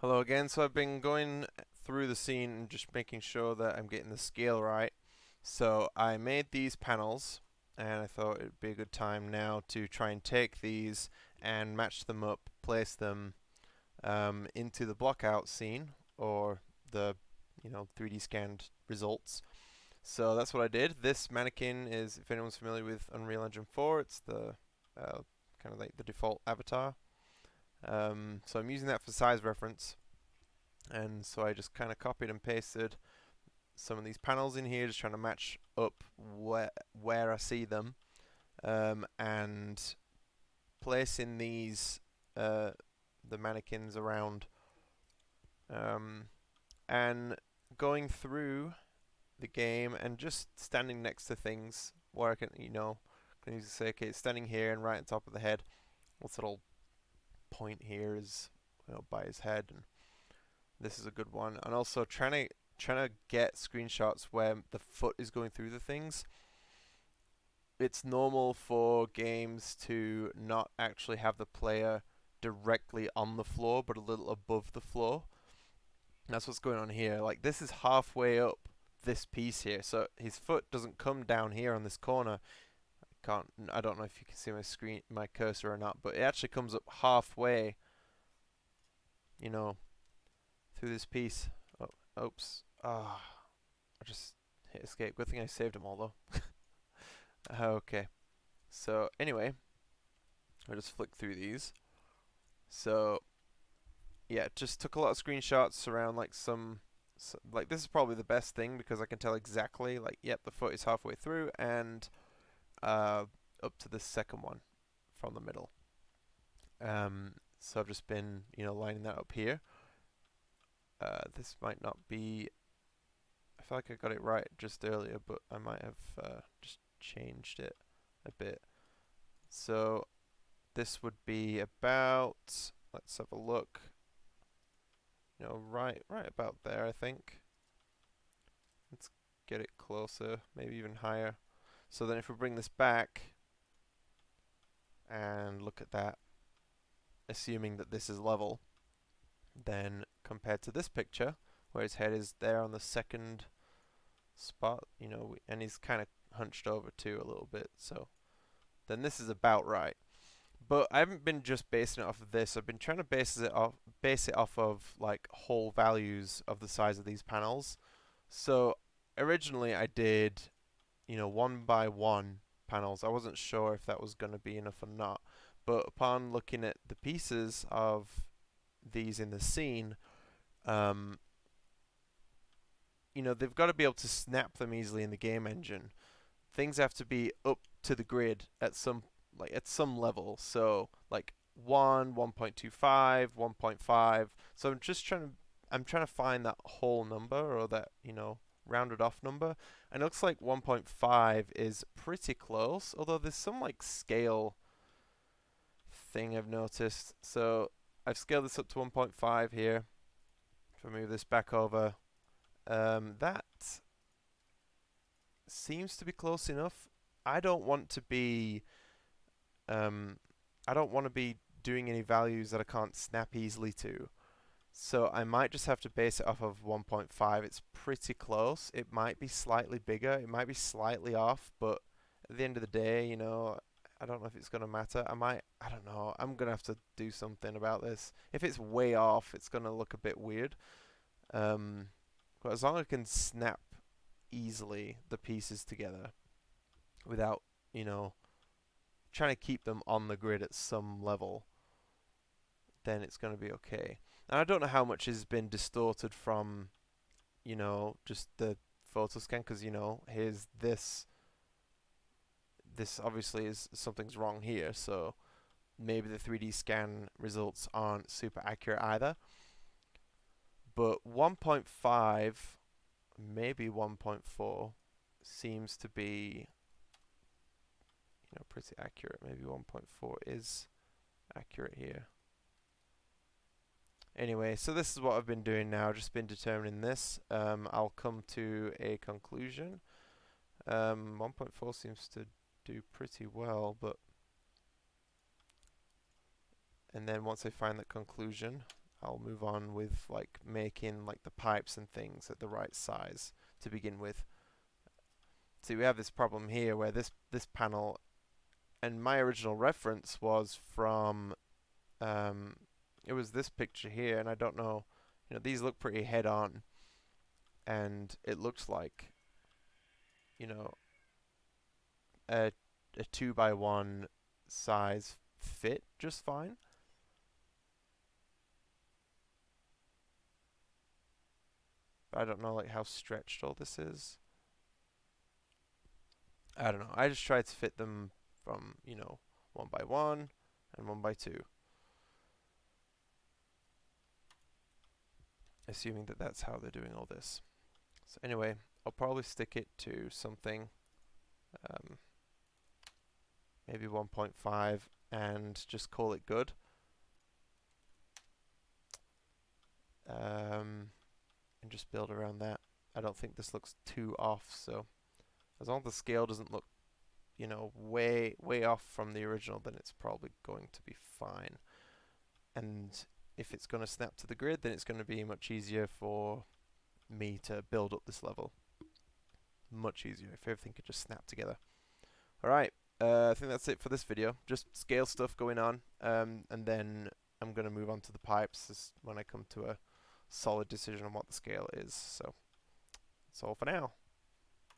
Hello again. So I've been going through the scene and just making sure that I'm getting the scale right. So I made these panels and I thought it'd be a good time now to try and take these and match them up, place them into the blockout scene or the 3D scanned results. So that's what I did. This mannequin is, if anyone's familiar with Unreal Engine 4, it's the kind of like the default avatar. So I'm using that for size reference. And so I just kind of copied and pasted some of these panels in here, just trying to match up where I see them, and placing these the mannequins around, um, and going through the game and just standing next to things where I can easily say, okay, it's standing here and right on top of the head. This little point here is by his head, and this is a good one. And also trying to get screenshots where the foot is going through the things. It's normal for games to not actually have the player directly on the floor, but a little above the floor. That's what's going on here. Like, this is halfway up this piece here, so his foot doesn't come down here on this corner. I don't know if you can see my cursor or not, but it actually comes up halfway, you know, through this piece. Oh, oops. I just hit escape. Good thing I saved them all though. Okay. So anyway, I just flick through these. So yeah, just took a lot of screenshots around like like this is probably the best thing because I can tell exactly like yep, the foot is halfway through and up to the second one from the middle. So I've just been lining that up here. This might not be. I feel like I got it right just earlier, but I might have just changed it a bit. So this would be about, let's have a look, right about there, I think. Let's get it closer, maybe even higher. So then if we bring this back and look at that, assuming that this is level, then compared to this picture, where his head is there on the second spot, and he's kind of hunched over too a little bit, so then this is about right. But I haven't been just basing it off of this. I've been trying to base it off of like whole values of the size of these panels. So originally I did, one by one panels. I wasn't sure if that was going to be enough or not. But upon looking at the pieces of these in the scene, um, they've got to be able to snap them easily in the game engine. Things have to be up to the grid at some level. So like 1, 1.25, 1.5. So I'm trying to find that whole number or that, rounded off number. And it looks like 1.5 is pretty close, although there's some like scale thing I've noticed. So I've scaled this up to 1.5 here. If I move this back over, that seems to be close enough. I don't want to be um, I don't want to be doing any values that I can't snap easily to. So I might just have to base it off of 1.5. It's pretty close. It might be slightly bigger. It might be slightly off, but at the end of the day, I don't know if it's going to matter. I don't know. I'm going to have to do something about this. If it's way off, it's going to look a bit weird. Um, but as long as I can snap easily the pieces together without, you know, trying to keep them on the grid at some level, then it's going to be okay. And I don't know how much has been distorted from, just the photo scan, because, here's this. This obviously is something's wrong here, so maybe the 3D scan results aren't super accurate either. But 1.5, maybe 1.4 seems to be, pretty accurate. Maybe 1.4 is accurate here. Anyway, so this is what I've been doing now, just been determining this. I'll come to a conclusion. 1.4 seems to do pretty well, and then once I find that conclusion, I'll move on with like making like the pipes and things at the right size to begin with. See, we have this problem here where this panel, and my original reference was from it was this picture here, and I don't know, these look pretty head on, and it looks like, you know, a 2x1 size fit just fine. But I don't know like how stretched all this is. I don't know. I just tried to fit them from, 1x1 and 1x2. Assuming that that's how they're doing all this. So anyway, I'll probably stick it to something, maybe 1.5, and just call it good. And just build around that. I don't think this looks too off, so as long as the scale doesn't look, way off from the original, then it's probably going to be fine. And if it's going to snap to the grid, then it's going to be much easier for me to build up this level. Much easier if everything could just snap together. Alright, I think that's it for this video. Just scale stuff going on, and then I'm going to move on to the pipes when I come to a solid decision on what the scale is. So that's all for now.